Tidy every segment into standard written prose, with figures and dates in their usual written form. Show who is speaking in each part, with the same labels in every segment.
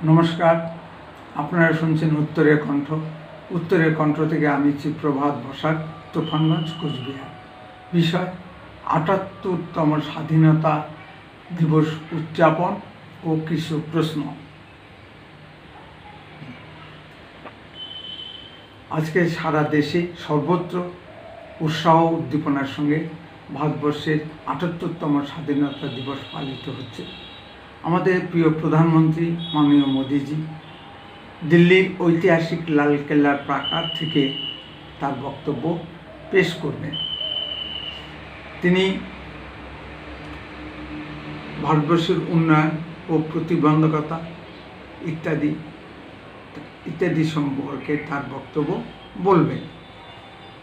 Speaker 1: নমস্কার, আপনারা শুনছেন উত্তরের কণ্ঠ। উত্তরের কণ্ঠ থেকে আমি প্রভাত বসাক, তুফানগঞ্জ, কোচবিহার। বিষয় ৭৮তম স্বাধীনতা দিবস উদযাপন ও কিছু প্রশ্ন। আজকে সারা দেশে সর্বত্র উৎসাহ উদ্দীপনার সঙ্গে ভারতবর্ষের ৭৮তম স্বাধীনতা দিবস পালিত হচ্ছে। আমাদের প্রিয় প্রধানমন্ত্রী মাননীয় মোদিজি দিল্লির ঐতিহাসিক লালকেল্লার প্রাকার থেকে তার বক্তব্য পেশ করবেন। তিনি ভারতবর্ষের উন্নয়ন ও প্রতিবন্ধকতা ইত্যাদি সম্পর্কে তার বক্তব্য বলবেন।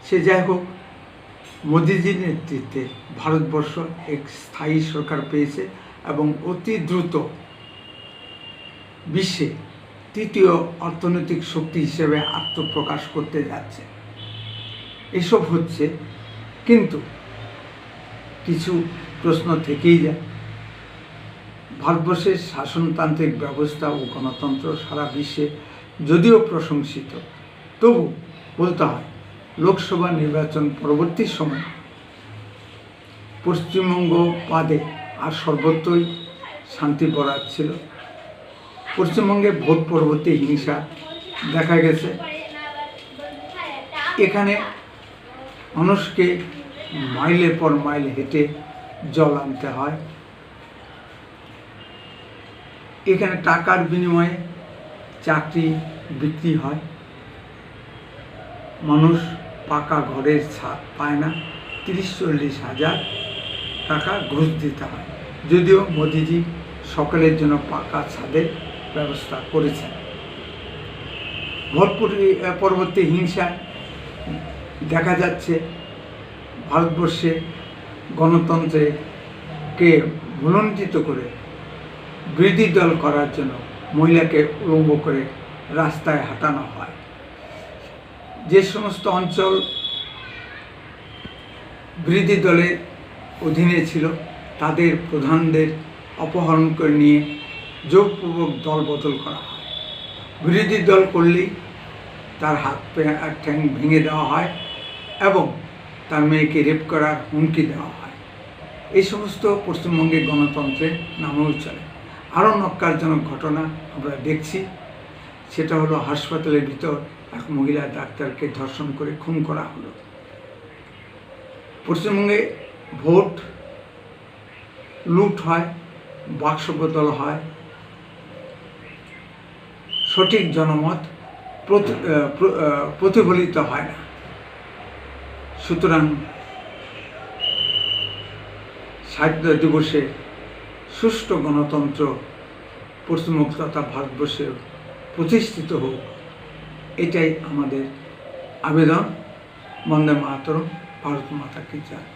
Speaker 1: সে যাই হোক, মোদিজির নেতৃত্বে ভারতবর্ষ এক স্থায়ী সরকার পেয়েছে এবং অতি দ্রুত বিশ্বে তৃতীয় অর্থনৈতিক শক্তি হিসেবে আত্মপ্রকাশ করতে যাচ্ছে। এসব হচ্ছে, কিন্তু কিছু প্রশ্ন থেকেই যায়। ভারতবর্ষের শাসনতান্ত্রিক ব্যবস্থা ও গণতন্ত্র সারা বিশ্বে যদিও প্রশংসিত, তবু বলতে হয় লোকসভা নির্বাচন পরবর্তী সময় পশ্চিমবঙ্গ বাদে আর সর্বত্রই শান্তি বজায় ছিল। পশ্চিমবঙ্গে ভোট পরবর্তী হিংসা দেখা গেছে। এখানে মানুষকে মাইলের পর মাইল হেঁটে জল আনতে হয়। এখানে টাকার বিনিময়ে চাকরি বিক্রি হয়। মানুষ পাকা ঘরের ছাদ পায় না, ৩০-৪০ হাজার টাকা ঘুষ দিতে হয়। যদিও মোদিজি সকলের জন্য পাকা ছাদের ব্যবস্থা করেছেন। ভোট পরবর্তী হিংসায় দেখা যাচ্ছে ভারতবর্ষে গণতন্ত্রকে ভুলণ্ঠিত করে বিরোধী দল করার জন্য মহিলাকে উলঙ্গ করে রাস্তায় হাঁটানো হয়। যে সমস্ত অঞ্চল বিরোধী দলের অধীনে ছিল তাদের প্রধানদের অপহরণ করে নিয়ে জোরপূর্বক দল বদল করা হয়। বিরোধী দল করলেই তার হাত ঠ্যাং ভেঙে দেওয়া হয় এবং তার মেয়েকে রেপ করার হুমকি দেওয়া হয়। এই সমস্ত পশ্চিমবঙ্গের গণতন্ত্রের নামেও চলে। আরও ন্যক্কারজনক ঘটনা আমরা দেখছি, সেটা হলো হাসপাতালের ভিতর এক মহিলা ডাক্তারকে ধর্ষণ করে খুন করা হলো। পশ্চিমবঙ্গে ভোট লুট হয়, বাক্স বদল হয়, সঠিক জনমত প্রতিফলিত হয় না। সুতরাং স্বাধীনতা দিবসে সুষ্ঠু গণতন্ত্র পশ্চিমবঙ্গ তথা ভারতবর্ষে প্রতিষ্ঠিত হোক, এটাই আমাদের আবেদন। বন্দে মাতরম, ভারত মাতা কি জয়।